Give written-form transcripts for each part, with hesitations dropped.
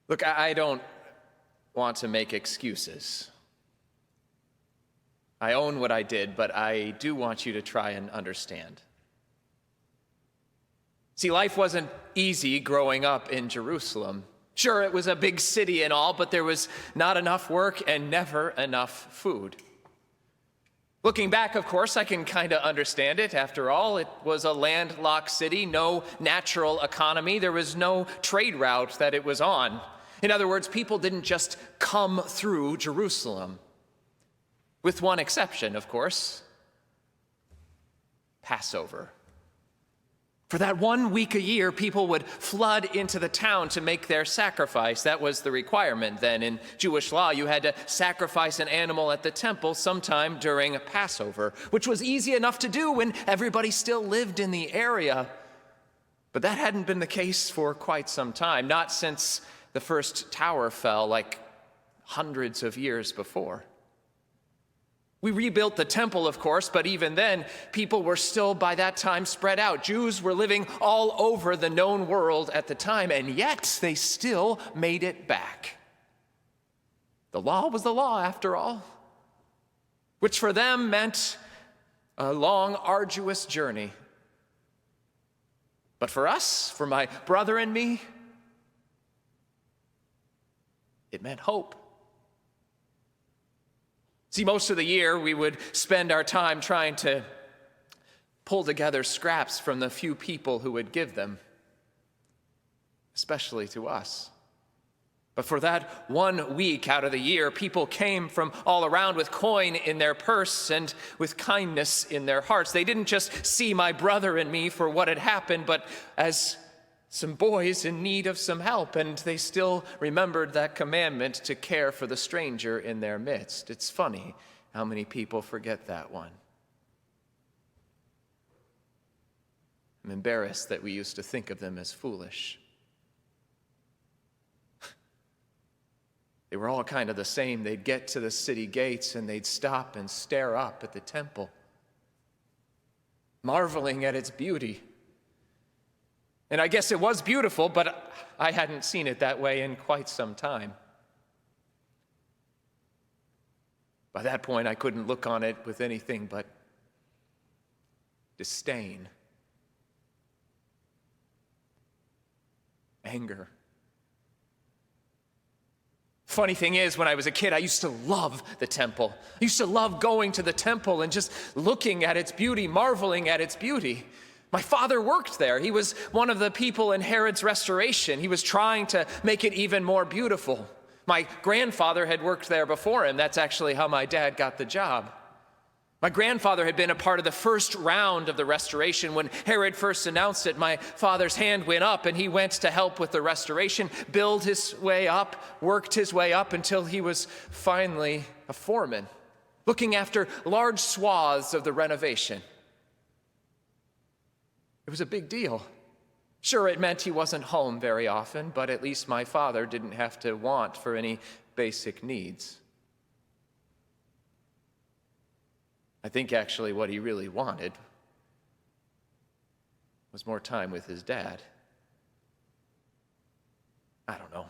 Look, I don't want to make excuses. I own what I did, but I do want you to try and understand. See, life wasn't easy growing up in Jerusalem. Sure, it was a big city and all, but there was not enough work and never enough food. Looking back, of course, I can kind of understand it. After all, it was a landlocked city, no natural economy. There was no trade route that it was on. In other words, people didn't just come through Jerusalem. With one exception, of course, Passover. For that 1 week a year, people would flood into the town to make their sacrifice. That was the requirement then. In Jewish law, you had to sacrifice an animal at the temple sometime during Passover, which was easy enough to do when everybody still lived in the area. But that hadn't been the case for quite some time, not since the first tower fell, like hundreds of years before. We rebuilt the temple, of course, but even then, people were still by that time spread out. Jews were living all over the known world at the time, and yet they still made it back. The law was the law, after all, which for them meant a long, arduous journey. But for us, for my brother and me, it meant hope. See, most of the year, we would spend our time trying to pull together scraps from the few people who would give them, especially to us. But for that 1 week out of the year, people came from all around with coin in their purse and with kindness in their hearts. They didn't just see my brother and me for what had happened, but as some boys in need of some help, and they still remembered that commandment to care for the stranger in their midst. It's funny how many people forget that one. I'm embarrassed that we used to think of them as foolish. They were all kind of the same. They'd get to the city gates and they'd stop and stare up at the temple, marveling at its beauty. And I guess it was beautiful, but I hadn't seen it that way in quite some time. By that point, I couldn't look on it with anything but disdain, anger. Funny thing is, when I was a kid, I used to love the temple. I used to love going to the temple and just looking at its beauty, marveling at its beauty. My father worked there. He was one of the people in Herod's restoration. He was trying to make it even more beautiful. My grandfather had worked there before him. That's actually how my dad got the job. My grandfather had been a part of the first round of the restoration. When Herod first announced it, my father's hand went up and he went to help with the restoration, build his way up, worked his way up until he was finally a foreman, looking after large swaths of the renovation. It was a big deal. Sure, it meant he wasn't home very often, but at least my father didn't have to want for any basic needs. I think actually what he really wanted was more time with his dad. I don't know.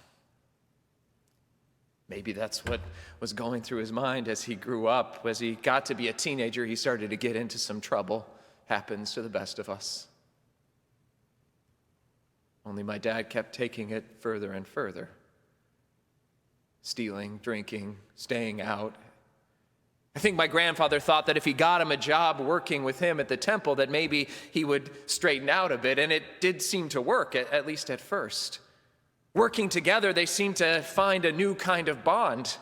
Maybe that's what was going through his mind as he grew up. As he got to be a teenager, he started to get into some trouble. Happens to the best of us. Only my dad kept taking it further and further. Stealing, drinking, staying out. I think my grandfather thought that if he got him a job working with him at the temple, that maybe he would straighten out a bit, and it did seem to work, at least at first. Working together, they seemed to find a new kind of bond.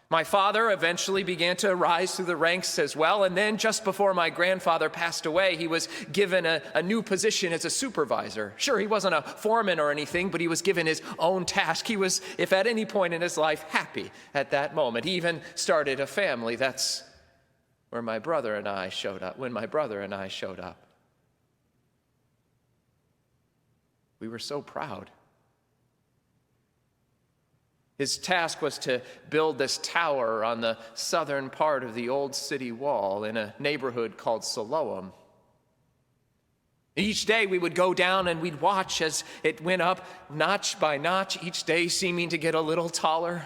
My father eventually began to rise through the ranks as well, and then just before my grandfather passed away, he was given a new position as a supervisor. Sure, he wasn't a foreman or anything, but he was given his own task. He was, if at any point in his life, happy at that moment. He even started a family. That's where my brother and I showed up, when my brother and I showed up. We were so proud. His task was to build this tower on the southern part of the old city wall in a neighborhood called Siloam. Each day we would go down and we'd watch as it went up notch by notch, each day seeming to get a little taller.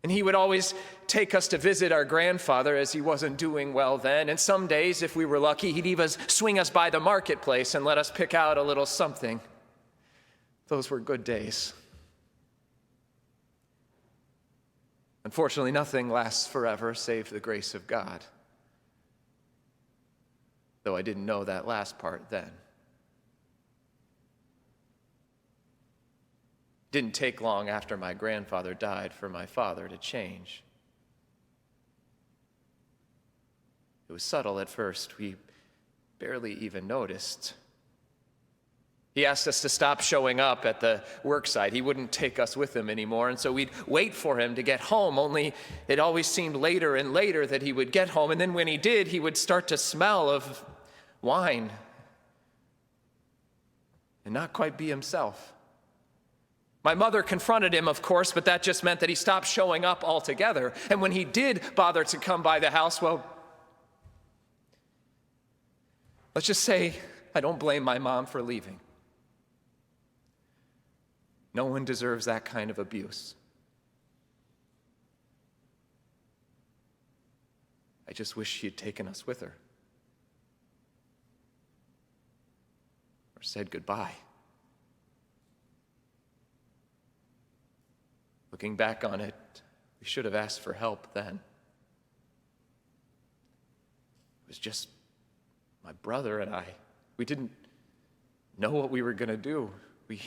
And he would always take us to visit our grandfather as he wasn't doing well then. And some days, if we were lucky, he'd even swing us by the marketplace and let us pick out a little something. Those were good days. Unfortunately, nothing lasts forever save the grace of God. Though I didn't know that last part then. It didn't take long after my grandfather died for my father to change. It was subtle at first. We barely even noticed. He asked us to stop showing up at the worksite. He wouldn't take us with him anymore, and so we'd wait for him to get home, only it always seemed later and later that he would get home, and then when he did, he would start to smell of wine and not quite be himself. My mother confronted him, of course, but that just meant that he stopped showing up altogether. And when he did bother to come by the house, well, let's just say I don't blame my mom for leaving. No one deserves that kind of abuse. I just wish she had taken us with her. Or said goodbye. Looking back on it, we should have asked for help then. It was just my brother and I. We didn't know what we were going to do. We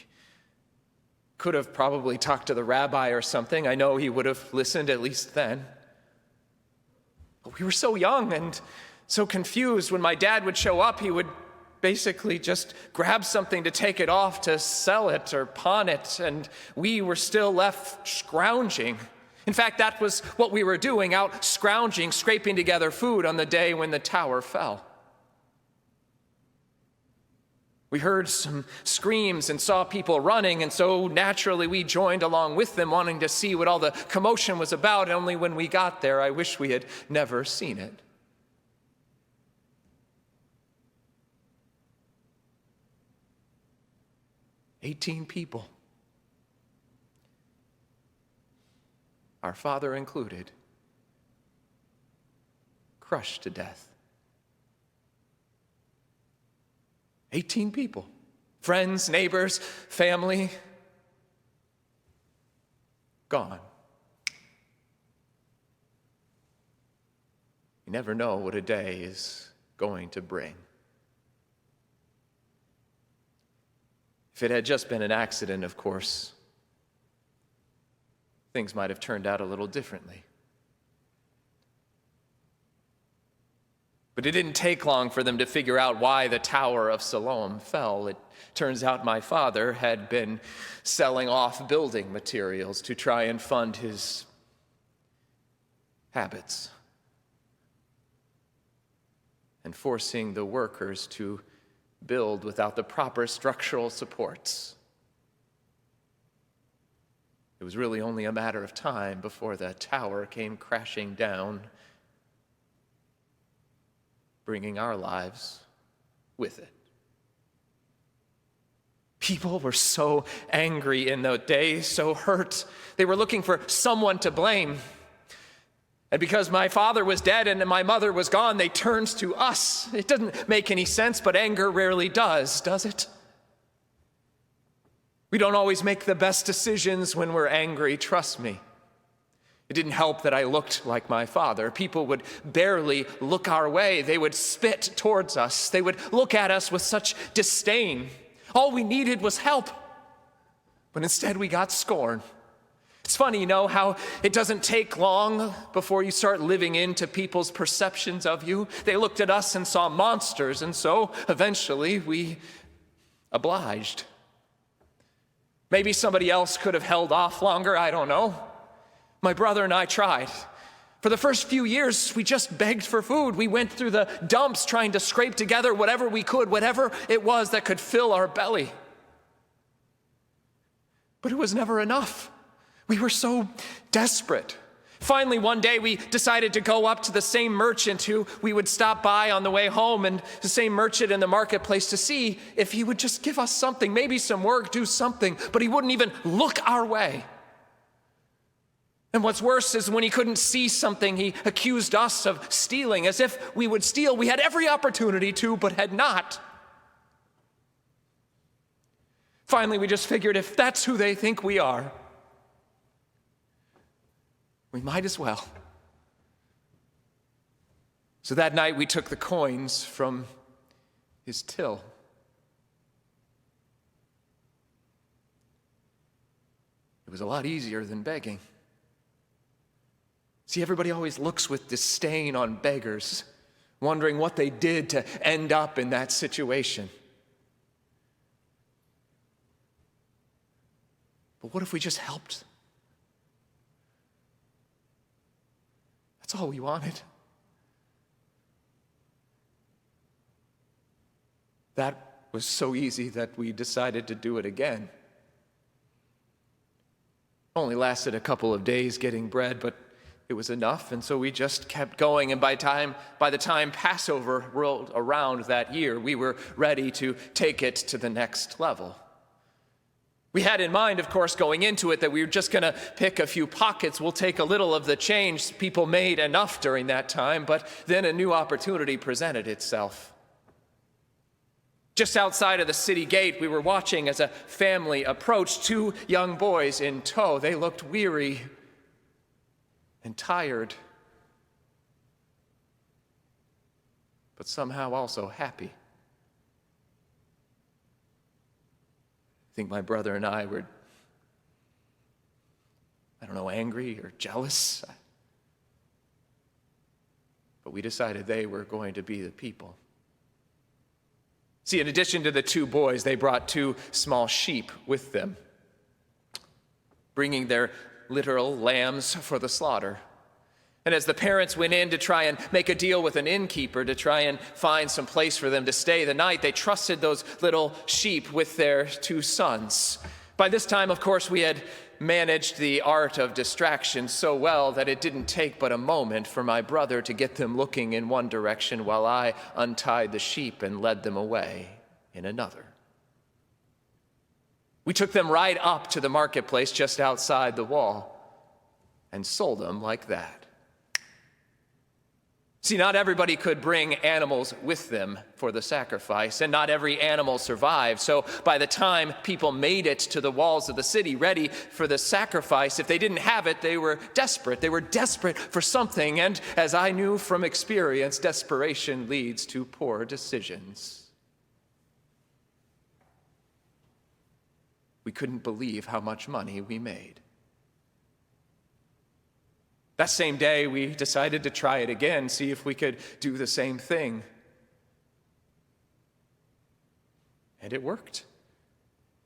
could have probably talked to the rabbi or something. I know he would have listened at least then. But we were so young and so confused. When my dad would show up, he would basically just grab something to take it off to sell it or pawn it, and we were still left scrounging. In fact, that was what we were doing, out scrounging, scraping together food on the day when the tower fell. We heard some screams and saw people running, and so naturally we joined along with them, wanting to see what all the commotion was about. And only when we got there, I wish we had never seen it. "18 people, our father included, crushed to death. 18 people, friends, neighbors, family, gone. You never know what a day is going to bring. If it had just been an accident, of course, things might have turned out a little differently. But it didn't take long for them to figure out why the Tower of Siloam fell. It turns out my father had been selling off building materials to try and fund his habits and forcing the workers to build without the proper structural supports. It was really only a matter of time before the tower came crashing down, bringing our lives with it. People were so angry in those days, so hurt. They were looking for someone to blame. And because my father was dead and my mother was gone, they turned to us. It doesn't make any sense, but anger rarely does it? We don't always make the best decisions when we're angry, trust me. It didn't help that I looked like my father. People would barely look our way. They would spit towards us. They would look at us with such disdain. All we needed was help, but instead we got scorn. It's funny, how it doesn't take long before you start living into people's perceptions of you. They looked at us and saw monsters, and so eventually we obliged. Maybe somebody else could have held off longer, I don't know. My brother and I tried. For the first few years, we just begged for food. We went through the dumps trying to scrape together whatever we could, whatever it was that could fill our belly. But it was never enough. We were so desperate. Finally, one day we decided to go up to the same merchant who we would stop by on the way home, and the same merchant in the marketplace, to see if he would just give us something, maybe some work, do something, but he wouldn't even look our way. And what's worse is when he couldn't see something, he accused us of stealing, as if we would steal. We had every opportunity to, but had not. Finally, we just figured if that's who they think we are, we might as well. So that night we took the coins from his till. It was a lot easier than begging. See, everybody always looks with disdain on beggars, wondering what they did to end up in that situation. But what if we just helped? That's all we wanted. That was so easy that we decided to do it again. Only lasted a couple of days getting bread, but it was enough, and so we just kept going. And by the time Passover rolled around that year, we were ready to take it to the next level. We had in mind, of course, going into it, that we were just going to pick a few pockets. We'll take a little of the change. People made enough during that time, but then a new opportunity presented itself. Just outside of the city gate, we were watching as a family approached, 2 young boys in tow. They looked weary and tired, but somehow also happy. I think my brother and I were, angry or jealous. But we decided they were going to be the people. See, in addition to the 2 boys, they brought 2 small sheep with them, bringing their literal lambs for the slaughter. And as the parents went in to try and make a deal with an innkeeper to try and find some place for them to stay the night, they trusted those little sheep with their 2 sons. By this time, of course, we had managed the art of distraction so well that it didn't take but a moment for my brother to get them looking in one direction while I untied the sheep and led them away in another. We took them right up to the marketplace just outside the wall and sold them like that. See, not everybody could bring animals with them for the sacrifice, and not every animal survived. So by the time people made it to the walls of the city ready for the sacrifice, if they didn't have it, they were desperate. They were desperate for something, and as I knew from experience, desperation leads to poor decisions. We couldn't believe how much money we made. That same day, we decided to try it again, see if we could do the same thing. And it worked.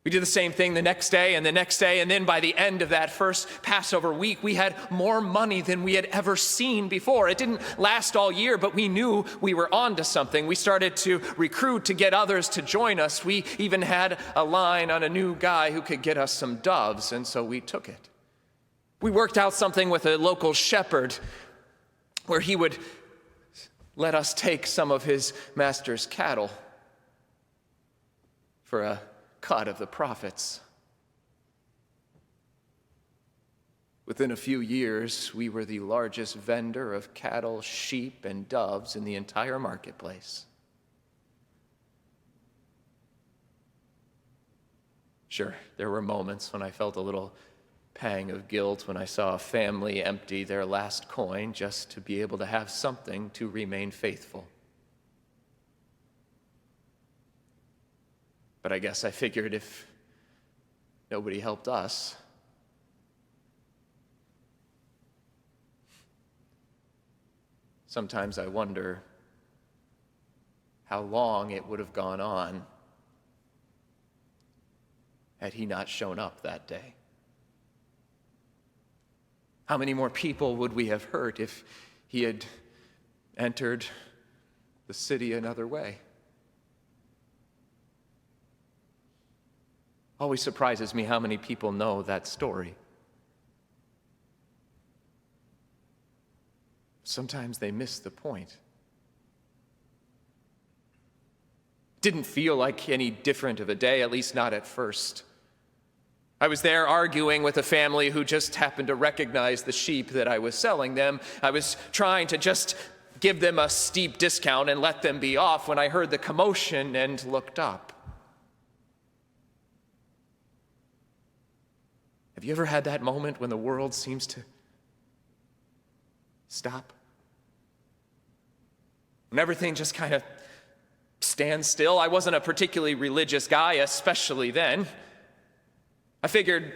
We did the same thing the next day, and then by the end of that first Passover week, we had more money than we had ever seen before. It didn't last all year, but we knew we were onto something. We started to recruit to get others to join us. We even had a line on a new guy who could get us some doves, and so we took it. We worked out something with a local shepherd where he would let us take some of his master's cattle for a cut of the profits. Within a few years, we were the largest vendor of cattle, sheep, and doves in the entire marketplace. Sure, there were moments when I felt a little pang of guilt when I saw a family empty their last coin just to be able to have something to remain faithful. But I guess I figured if nobody helped us, sometimes I wonder how long it would have gone on had he not shown up that day. How many more people would we have hurt if he had entered the city another way? Always surprises me how many people know that story. sometimes they miss the point. Didn't feel like any different of a day, at least not at first. I was there arguing with a family who just happened to recognize the sheep that I was selling them. I was trying to just give them a steep discount and let them be off when I heard the commotion and looked up. Have you ever had that moment when the world seems to stop? When everything just kind of stands still? I wasn't a particularly religious guy, especially then. I figured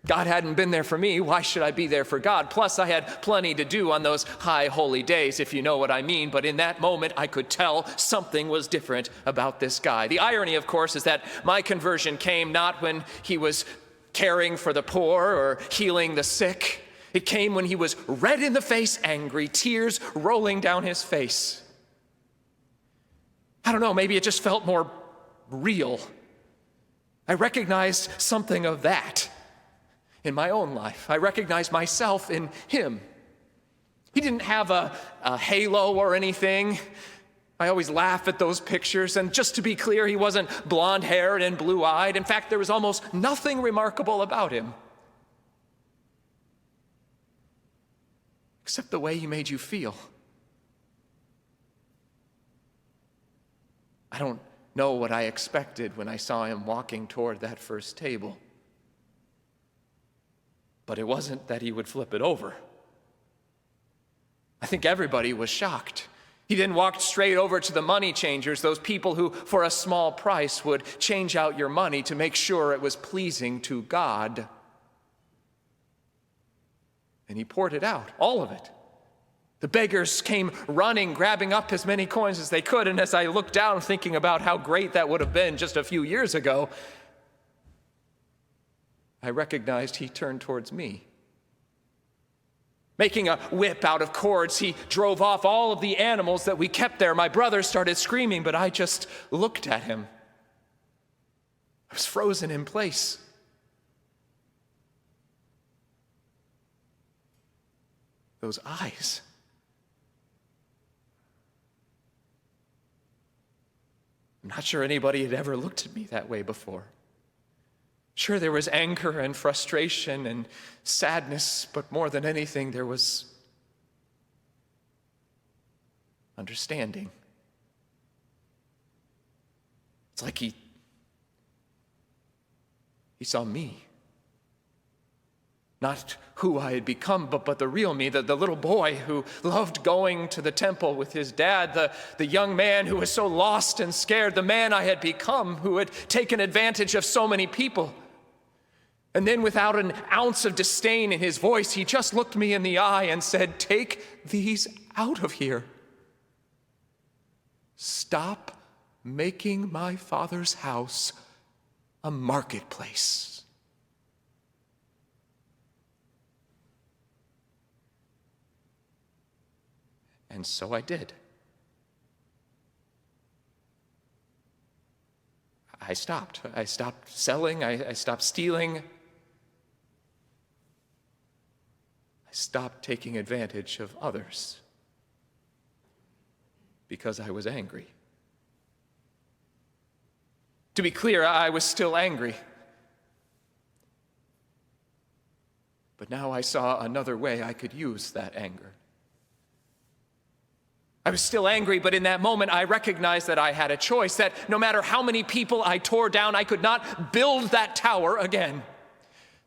God hadn't been there for me. Why should I be there for God? Plus, I had plenty to do on those high holy days, if you know what I mean. But in that moment, I could tell something was different about this guy. The irony, of course, is that my conversion came not when he was caring for the poor or healing the sick. It came when he was red in the face, angry, tears rolling down his face. I don't know, maybe it just felt more real. I recognized something of that in my own life. I recognized myself in him. He didn't have a halo or anything. I always laugh at those pictures, and just to be clear, he wasn't blonde-haired and blue-eyed. In fact, there was almost nothing remarkable about him, except the way he made you feel. I don't know what I expected when I saw him walking toward that first table. But it wasn't that he would flip it over. I think everybody was shocked. He didn't walk straight over to the money changers, those people who, for a small price, would change out your money to make sure it was pleasing to God. And he poured it out, all of it. The beggars came running, grabbing up as many coins as they could, and as I looked down thinking about how great that would have been just a few years ago, I recognized he turned towards me. Making a whip out of cords, he drove off all of the animals that we kept there. My brother started screaming, but I just looked at him. I was frozen in place. Those eyes. I'm not sure anybody had ever looked at me that way before. Sure, there was anger and frustration and sadness, but more than anything, there was understanding. It's like he saw me. Not who I had become, but the real me, the little boy who loved going to the temple with his dad, the young man who was so lost and scared, the man I had become who had taken advantage of so many people. And then without an ounce of disdain in his voice, he just looked me in the eye and said, "Take these out of here. Stop making my Father's house a marketplace." And so I did. I stopped. I stopped selling. I stopped stealing. I stopped taking advantage of others because I was angry. To be clear, I was still angry. But now I saw another way I could use that anger. I was still angry, but in that moment I recognized that I had a choice, that no matter how many people I tore down, I could not build that tower again.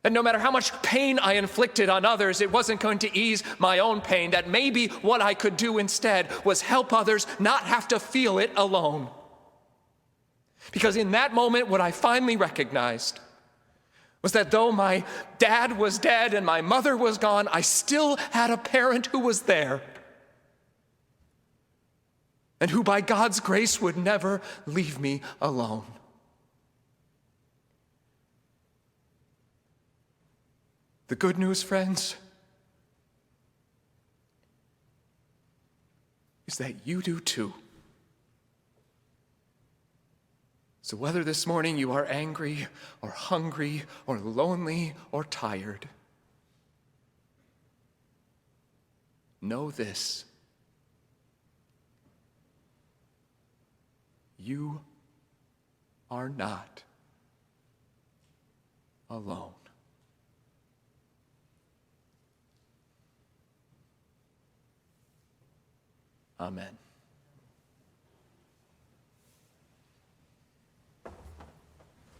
That no matter how much pain I inflicted on others, it wasn't going to ease my own pain, that maybe what I could do instead was help others not have to feel it alone. Because in that moment, what I finally recognized was that though my dad was dead and my mother was gone, I still had a parent who was there, and who by God's grace would never leave me alone. The good news, friends, is that you do too. So whether this morning you are angry or hungry or lonely or tired, know this: you are not alone. Amen.